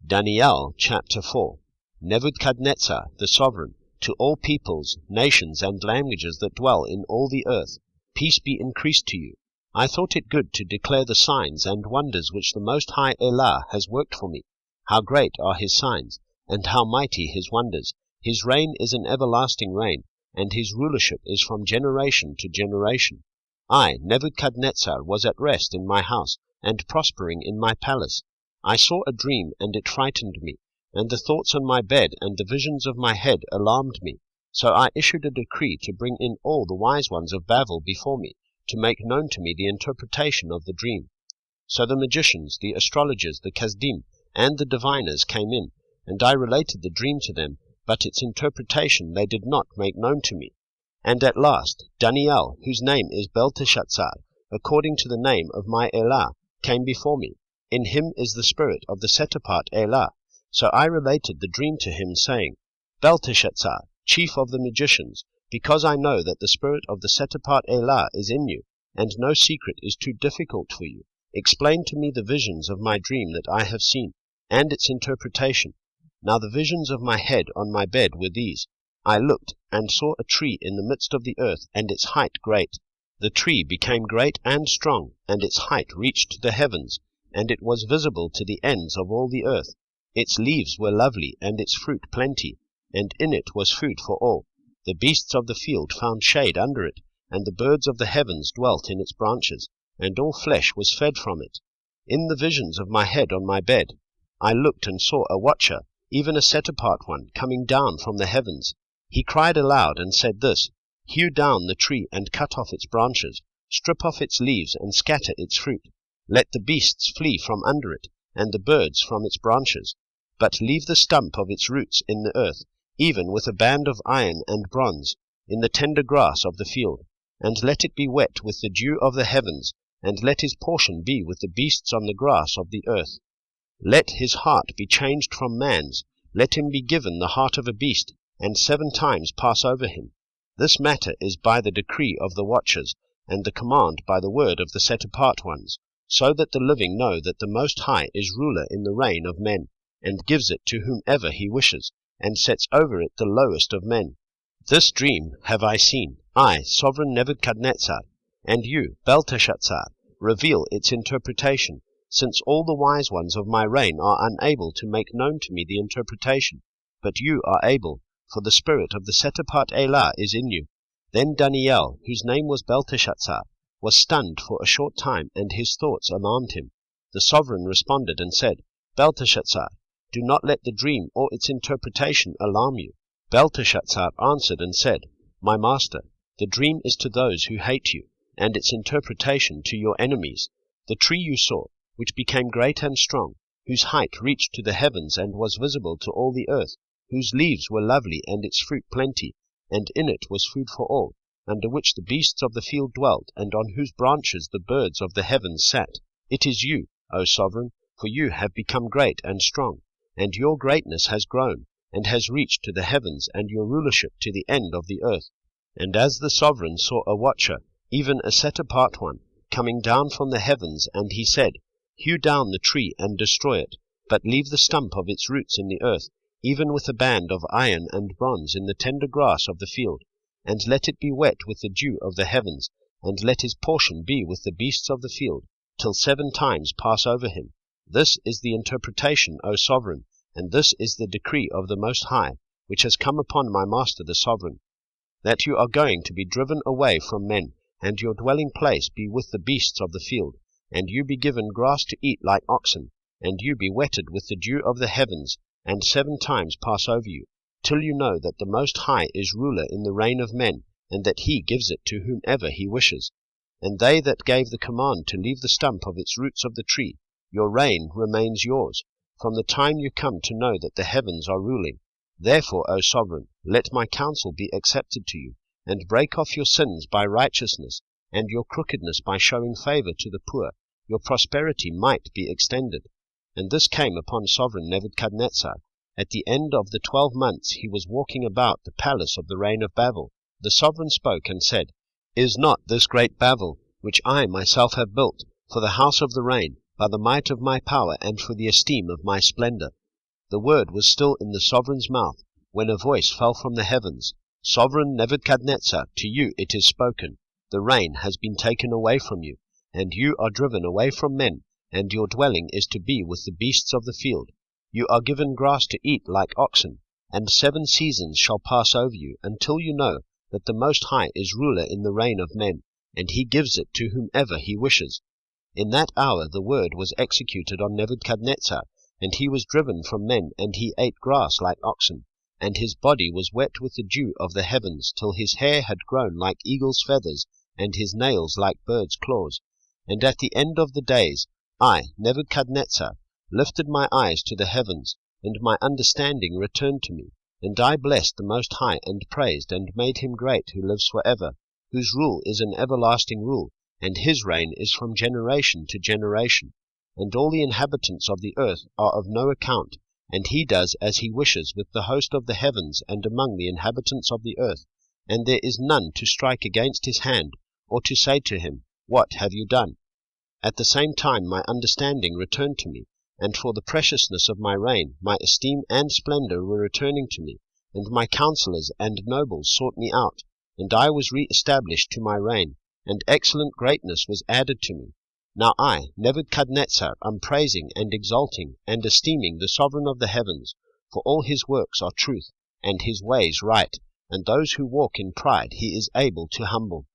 Dani'ėl chapter 4. Nebuchadnezzar the sovereign, to all peoples, nations, and languages that dwell in all the earth, peace be increased to you. I thought it good to declare the signs and wonders which the Most High Allah has worked for me. How great are his signs, and how mighty his wonders. His reign is an everlasting reign, and his rulership is from generation to generation. I, Nebuchadnezzar, was at rest in my house, and prospering in my palace. I saw a dream, and it frightened me, and the thoughts on my bed and the visions of my head alarmed me. So I issued a decree to bring in all the wise ones of Babel before me, to make known to me the interpretation of the dream. So the magicians, the astrologers, the Kasdim, and the diviners came in, and I related the dream to them, but its interpretation they did not make known to me. And at last Dani'ėl, whose name is Belteshazzar, according to the name of my Allah, came before me. In him is the spirit of the set-apart Allah. So I related the dream to him, saying, Belteshazzar, chief of the magicians, because I know that the spirit of the set-apart Allah is in you, and no secret is too difficult for you, explain to me the visions of my dream that I have seen, and its interpretation. Now the visions of my head on my bed were these. I looked, and saw a tree in the midst of the earth, and its height great. The tree became great and strong, and its height reached to the heavens, and it was visible to the ends of all the earth. Its leaves were lovely, and its fruit plenty, and in it was food for all. The beasts of the field found shade under it, and the birds of the heavens dwelt in its branches, and all flesh was fed from it. In the visions of my head on my bed, I looked and saw a watcher, even a set-apart one, coming down from the heavens. He cried aloud and said this, Hew down the tree and cut off its branches, strip off its leaves and scatter its fruit. Let the beasts flee from under it, and the birds from its branches, but leave the stump of its roots in the earth, even with a band of iron and bronze, in the tender grass of the field, and let it be wet with the dew of the heavens, and let his portion be with the beasts on the grass of the earth. Let his heart be changed from man's, let him be given the heart of a beast, and 7 times pass over him. This matter is by the decree of the watchers, and the command by the word of the set-apart ones, so that the living know that the Most High is ruler in the reign of men, and gives it to whomever he wishes, and sets over it the lowest of men. This dream have I seen, I, sovereign Nebuchadnezzar, and you, Belteshazzar, reveal its interpretation, since all the wise ones of my reign are unable to make known to me the interpretation, but you are able, for the spirit of the set-apart Allah is in you. Then Dani'ėl, whose name was Belteshazzar, was stunned for a short time, and his thoughts alarmed him. The sovereign responded and said, Belteshazzar, do not let the dream or its interpretation alarm you. Belteshazzar answered and said, My master, the dream is to those who hate you, and its interpretation to your enemies. The tree you saw, which became great and strong, whose height reached to the heavens and was visible to all the earth, whose leaves were lovely and its fruit plenty, and in it was food for all, under which the beasts of the field dwelt, and on whose branches the birds of the heavens sat. It is you, O sovereign, for you have become great and strong, and your greatness has grown, and has reached to the heavens, and your rulership to the end of the earth. And as the sovereign saw a watcher, even a set-apart one, coming down from the heavens, and he said, Hew down the tree and destroy it, but leave the stump of its roots in the earth, even with a band of iron and bronze in the tender grass of the field, and let it be wet with the dew of the heavens, and let his portion be with the beasts of the field, till 7 times pass over him. This is the interpretation, O sovereign, and this is the decree of the Most High, which has come upon my master the sovereign, that you are going to be driven away from men, and your dwelling place be with the beasts of the field, and you be given grass to eat like oxen, and you be wetted with the dew of the heavens, and 7 times pass over you, till you know that the Most High is ruler in the reign of men, and that he gives it to whomever he wishes. And they that gave the command to leave the stump of its roots of the tree, your reign remains yours, from the time you come to know that the heavens are ruling. Therefore, O sovereign, let my counsel be accepted to you, and break off your sins by righteousness, and your crookedness by showing favor to the poor. Your prosperity might be extended. And this came upon sovereign Nebuchadnezzar. At the end of the 12 months he was walking about the palace of the reign of Babel. The sovereign spoke and said, Is not this great Babel, which I myself have built, for the house of the reign, by the might of my power and for the esteem of my splendor? The word was still in the sovereign's mouth, when a voice fell from the heavens, Sovereign Nebuchadnezzar, to you it is spoken, the rain has been taken away from you, and you are driven away from men, and your dwelling is to be with the beasts of the field. You are given grass to eat like oxen, and 7 seasons shall pass over you, until you know that the Most High is ruler in the reign of men, and he gives it to whomever he wishes. In that hour the word was executed on Nebuchadnezzar, and he was driven from men, and he ate grass like oxen, and his body was wet with the dew of the heavens, till his hair had grown like eagle's feathers, and his nails like birds' claws. And at the end of the days, I, Nebuchadnezzar, lifted my eyes to the heavens, and my understanding returned to me, and I blessed the Most High, and praised, and made him great, who lives for ever, whose rule is an everlasting rule, and his reign is from generation to generation. And all the inhabitants of the earth are of no account, and he does as he wishes with the host of the heavens and among the inhabitants of the earth, and there is none to strike against his hand, or to say to him, What have you done? At the same time my understanding returned to me, and for the preciousness of my reign, my esteem and splendor were returning to me, and my counselors and nobles sought me out, and I was re-established to my reign, and excellent greatness was added to me. Now I, Nebuchadnezzar, am praising and exalting and esteeming the sovereign of the heavens, for all his works are truth, and his ways right, and those who walk in pride he is able to humble.